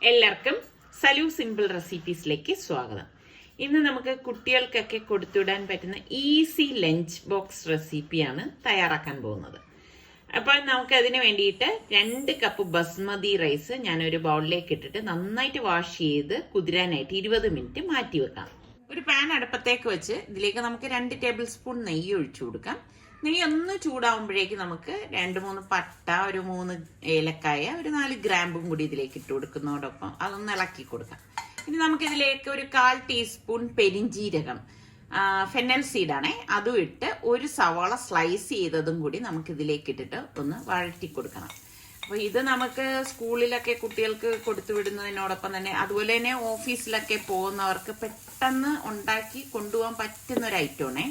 എല്ലാവർക്കും സലു സിമ്പിൾ റെസിപ്പീസിലേക്ക് സ്വാഗതം. ഇന്ന് നമുക്ക് കുട്ടികൾക്കൊക്കെ കൊടുത്തുവിടാൻ പറ്റുന്ന ഈസി ലഞ്ച് ബോക്സ് റെസിപ്പിയാണ് തയ്യാറാക്കാൻ പോകുന്നത്. അപ്പോൾ നമുക്ക് അതിന് വേണ്ടിയിട്ട് 2 കപ്പ് ബസ്മതി റൈസ് ഞാനൊരു ബൗളിലേക്ക് ഇട്ടിട്ട് നന്നായിട്ട് വാഷ് ചെയ്ത് കുതിരാനായിട്ട് 20 മിനിറ്റ് മാറ്റി വെക്കാം. ഒരു പാൻ അടുപ്പത്തേക്ക് വെച്ച് ഇതിലേക്ക് നമുക്ക് 2 ടേബിൾ സ്പൂൺ നെയ്യ് ഒഴിച്ചു കൊടുക്കാം. നെയ്യ് ഒന്ന് ചൂടാവുമ്പോഴേക്ക് നമുക്ക് 2-3 പട്ട, ഒരു 3 ഏലക്കായ, ഒരു 4 ഗ്രാമ്പും കൂടി ഇതിലേക്ക് ഇട്ട് കൊടുക്കുന്നതോടൊപ്പം അതൊന്ന് ഇളക്കി കൊടുക്കാം. ഇനി നമുക്കിതിലേക്ക് ഒരു 1/4 ടീസ്പൂൺ പെരിഞ്ജീരകം, ഫെന്നൽ സീഡാണേ, അതും ഇട്ട് ഒരു സവാള സ്ലൈസ് ചെയ്തതും കൂടി നമുക്കിതിലേക്ക് ഇട്ടിട്ട് ഒന്ന് വഴറ്റി കൊടുക്കണം. അപ്പോൾ ഇത് നമുക്ക് സ്കൂളിലൊക്കെ കുട്ടികൾക്ക് കൊടുത്തു വിടുന്നതിനോടൊപ്പം തന്നെ അതുപോലെ തന്നെ ഓഫീസിലൊക്കെ പോകുന്നവർക്ക് പെട്ടെന്ന് ഉണ്ടാക്കി കൊണ്ടുപോകാൻ പറ്റുന്ന ഒരു ഐറ്റമാണേ.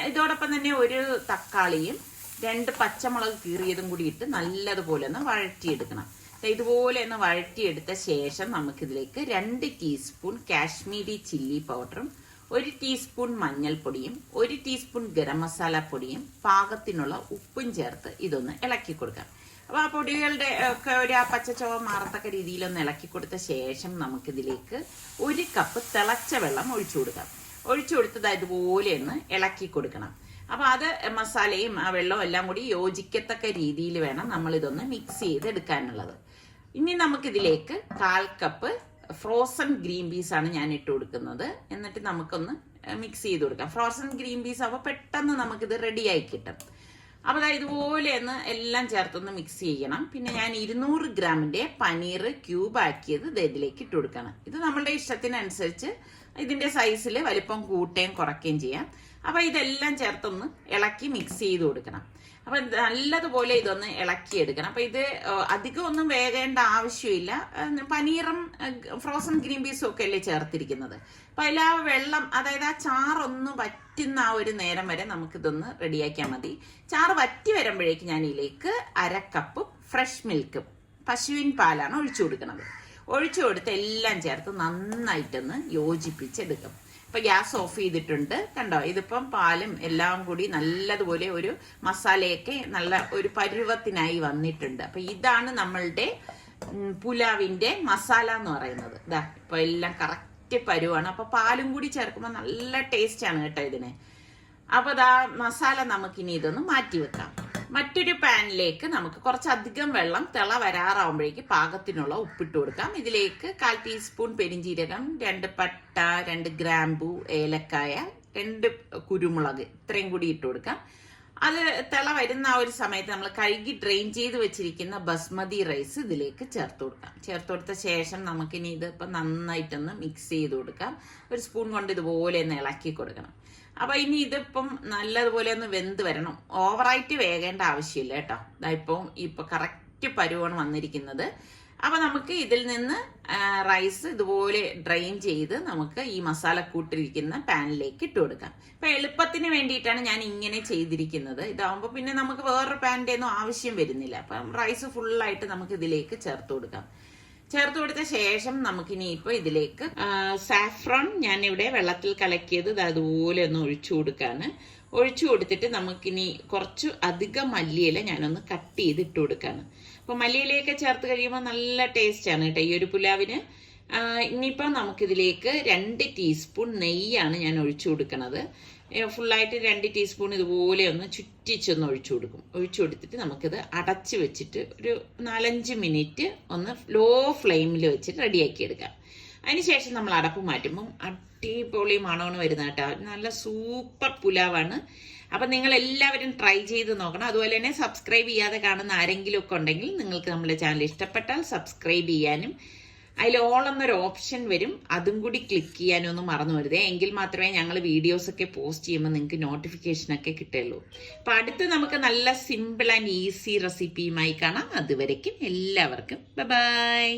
ഇതോടൊപ്പം തന്നെ ഒരു തക്കാളിയും 2 പച്ചമുളക് കീറിയതും കൂടി ഇട്ട് നല്ലതുപോലെ ഒന്ന് വഴറ്റിയെടുക്കണം. ഇതുപോലെ ഒന്ന് വഴറ്റിയെടുത്ത ശേഷം നമുക്കിതിലേക്ക് 2 ടീസ്പൂൺ കാശ്മീരി ചില്ലി പൗഡറും 1 ടീസ്പൂൺ മഞ്ഞൾപ്പൊടിയും 1 ടീസ്പൂൺ ഗരം മസാല പൊടിയും പാകത്തിനുള്ള ഉപ്പും ചേർത്ത് ഇതൊന്ന് ഇളക്കി കൊടുക്കാം. അപ്പോൾ ആ പൊടികളുടെ ഒക്കെ ഒരു പച്ചച്ചോവ മാറത്തക്ക രീതിയിലൊന്ന് ഇളക്കി കൊടുത്ത ശേഷം നമുക്കിതിലേക്ക് 1 കപ്പ് തിളച്ച വെള്ളം ഒഴിച്ചു കൊടുക്കാം. ഒഴിച്ചു കൊടുത്തത് ഇതുപോലെ ഒന്ന് ഇളക്കി കൊടുക്കണം. അപ്പൊ അത് മസാലയും ആ വെള്ളവും എല്ലാം കൂടി യോജിക്കത്തക്ക രീതിയിൽ വേണം നമ്മൾ ഇതൊന്ന് മിക്സ് ചെയ്തെടുക്കാനുള്ളത്. ഇനി നമുക്കിതിലേക്ക് 1/4 കപ്പ് ഫ്രോസൺ ഗ്രീൻ പീസ് ആണ് ഞാൻ ഇട്ട് കൊടുക്കുന്നത്. എന്നിട്ട് നമുക്കൊന്ന് മിക്സ് ചെയ്ത് കൊടുക്കാം. ഫ്രോസൺ ഗ്രീൻ പീസ് അപ്പോൾ പെട്ടെന്ന് നമുക്കിത് റെഡിയായി കിട്ടും. അപ്പോൾ ഇതുപോലെ ഒന്ന് എല്ലാം ചേർത്തൊന്ന് മിക്സ് ചെയ്യണം. പിന്നെ ഞാൻ 200 ഗ്രാമിന്റെ പനീർ ക്യൂബ് ആക്കിയത് ഇതിലേക്ക് ഇട്ട് കൊടുക്കണം. ഇത് നമ്മളുടെ ഇഷ്ടത്തിനനുസരിച്ച് ഇതിന്റെ സൈസിൽ വലിപ്പം കൂട്ടുകയും കുറയ്ക്കുകയും ചെയ്യാം. അപ്പൊ ഇതെല്ലാം ചേർത്തൊന്ന് ഇളക്കി മിക്സ് ചെയ്ത് കൊടുക്കണം. അപ്പൊ നല്ലതുപോലെ ഇതൊന്ന് ഇളക്കിയെടുക്കണം. അപ്പൊ ഇത് അധികം ഒന്നും വേകേണ്ട ആവശ്യമില്ല. പനീറും ഫ്രോസൺ ഗ്രീൻ പീസും ഒക്കെ അല്ലേ ചേർത്തിരിക്കുന്നത്. അപ്പൊ അതിൽ ആ വെള്ളം, അതായത് ആ ചാറൊന്ന് വറ്റുന്ന ആ ഒരു നേരം വരെ നമുക്കിതൊന്ന് റെഡിയാക്കിയാൽ മതി. ചാറ് വറ്റി വരുമ്പോഴേക്ക് ഞാൻ ഇതിലേക്ക് 1/2 കപ്പ് ഫ്രഷ് മിൽക്ക്, പശുവിൻ പാലാണ് ഒഴിച്ചു കൊടുക്കുന്നത്. ഒഴിച്ചു കൊടുത്ത് എല്ലാം ചേർത്ത് നന്നായിട്ടൊന്ന് യോജിപ്പിച്ചെടുക്കും. ഇപ്പൊ ഗ്യാസ് ഓഫ് ചെയ്തിട്ടുണ്ട്. കണ്ടോ, ഇതിപ്പം പാലും എല്ലാം കൂടി നല്ലതുപോലെ ഒരു മസാലയൊക്കെ നല്ല ഒരു പരുവത്തിനായി വന്നിട്ടുണ്ട്. അപ്പൊ ഇതാണ് നമ്മളുടെ പുലാവിന്റെ മസാല എന്ന് പറയുന്നത്. ഇതാ ഇപ്പൊ എല്ലാം കറക്റ്റ് പരുവാണ്. അപ്പൊ പാലും കൂടി ചേർക്കുമ്പോൾ നല്ല ടേസ്റ്റ് ആണ് കേട്ടോ ഇതിന്. അപ്പൊ ഇതാ മസാല നമുക്കിനി ഇതൊന്ന് മാറ്റി വെക്കാം. മറ്റൊരു പാനിലേക്ക് നമുക്ക് കുറച്ചധികം വെള്ളം തിള വരാറാവുമ്പോഴേക്ക് പാകത്തിനുള്ള ഉപ്പിട്ട് കൊടുക്കാം. ഇതിലേക്ക് 1/4 ടീസ്പൂൺ പെരിഞ്ജീരകം, 2 പട്ട, 2 ഗ്രാമ്പു, ഏലക്കായ, 2 കുരുമുളക്, ഇത്രയും കൂടി ഇട്ട് കൊടുക്കാം. അത് തിള വരുന്ന ആ ഒരു സമയത്ത് നമ്മൾ കഴുകി ഡ്രെയിൻ ചെയ്ത് വെച്ചിരിക്കുന്ന ബസ്മതി റൈസ് ഇതിലേക്ക് ചേർത്ത് കൊടുക്കാം. ചേർത്ത് കൊടുത്ത ശേഷം നമുക്കിനി ഇതിപ്പോൾ നന്നായിട്ടൊന്ന് മിക്സ് ചെയ്ത് കൊടുക്കാം. ഒരു സ്പൂൺ കൊണ്ട് ഇതുപോലെ ഒന്ന് ഇളക്കി കൊടുക്കണം. അപ്പൊ ഇനി ഇതിപ്പം നല്ലതുപോലെ ഒന്ന് വെന്ത് വരണം. ഓവറായിട്ട് വേകേണ്ട ആവശ്യമില്ല കേട്ടോ. ഇപ്പൊ കറക്റ്റ് പരുവാണ് വന്നിരിക്കുന്നത്. അപ്പൊ നമുക്ക് ഇതിൽ നിന്ന് റൈസ് ഇതുപോലെ ഡ്രെയിൻ ചെയ്ത് നമുക്ക് ഈ മസാലക്കൂട്ടിരിക്കുന്ന പാനിലേക്ക് ഇട്ട് കൊടുക്കാം. ഇപ്പൊ എളുപ്പത്തിന് വേണ്ടിയിട്ടാണ് ഞാൻ ഇങ്ങനെ ചെയ്തിരിക്കുന്നത്. ഇതാവുമ്പോ പിന്നെ നമുക്ക് വേറൊരു പാനിന്റെ ഒന്നും ആവശ്യം വരുന്നില്ല. അപ്പം റൈസ് ഫുള്ളായിട്ട് നമുക്ക് ഇതിലേക്ക് ചേർത്ത് കൊടുക്കാം. ചേർത്ത് കൊടുത്ത ശേഷം നമുക്കിനി ഇപ്പൊ ഇതിലേക്ക് സാഫ്രോൺ ഞാനിവിടെ വെള്ളത്തിൽ കലക്കിയത് അതുപോലെ ഒന്ന് ഒഴിച്ചു കൊടുക്കാണ്. ഒഴിച്ചു കൊടുത്തിട്ട് നമുക്കിനി കുറച്ച് അധികം മല്ലിയില ഞാനൊന്ന് കട്ട് ചെയ്ത് ഇട്ട് കൊടുക്കാണ്. അപ്പൊ മല്ലിയിലയൊക്കെ ചേർത്ത് കഴിയുമ്പോൾ നല്ല ടേസ്റ്റ് ആണ് കേട്ടോ ഈ ഒരു പുലാവിന്. ഇനിയിപ്പോ നമുക്കിതിലേക്ക് 2 ടീസ്പൂൺ നെയ്യാണ് ഞാൻ ഒഴിച്ചു കൊടുക്കുന്നത്. ഫുള്ളായിട്ട് 2 ടീസ്പൂൺ ഇതുപോലെ ഒന്ന് ചുറ്റിച്ചൊന്ന് ഒഴിച്ചു കൊടുക്കും. ഒഴിച്ചു കൊടുത്തിട്ട് നമുക്കിത് അടച്ച് വെച്ചിട്ട് ഒരു 4-5 മിനിറ്റ് ഒന്ന് ലോ ഫ്ലെയിമിൽ വെച്ചിട്ട് റെഡിയാക്കി എടുക്കാം. അതിനുശേഷം നമ്മൾ അടപ്പ് മാറ്റുമ്പം അടിപൊളി മണമാണ് വരുന്നത് കേട്ടോ. നല്ല സൂപ്പർ പുലാവാണ്. അപ്പൊ നിങ്ങൾ എല്ലാവരും ട്രൈ ചെയ്ത് നോക്കണം. അതുപോലെ തന്നെ സബ്സ്ക്രൈബ് ചെയ്യാതെ കാണുന്ന ആരെങ്കിലും ഒക്കെ ഉണ്ടെങ്കിൽ നിങ്ങൾക്ക് നമ്മുടെ ചാനൽ ഇഷ്ടപ്പെട്ടാൽ സബ്സ്ക്രൈബ് ചെയ്യാനും അതിൽ ഓൾ എന്നൊരു ഓപ്ഷൻ വരും, അതും കൂടി ക്ലിക്ക് ചെയ്യാനും ഒന്നും മറന്നു വരുതേ. എങ്കിൽ മാത്രമേ ഞങ്ങൾ വീഡിയോസൊക്കെ പോസ്റ്റ് ചെയ്യുമ്പോൾ നിങ്ങൾക്ക് നോട്ടിഫിക്കേഷനൊക്കെ കിട്ടുള്ളൂ. അപ്പം അടുത്ത് നമുക്ക് നല്ല സിമ്പിൾ ആൻഡ് ഈസി റെസിപ്പിയുമായി കാണാം. അതുവരയ്ക്കും എല്ലാവർക്കും ബൈ.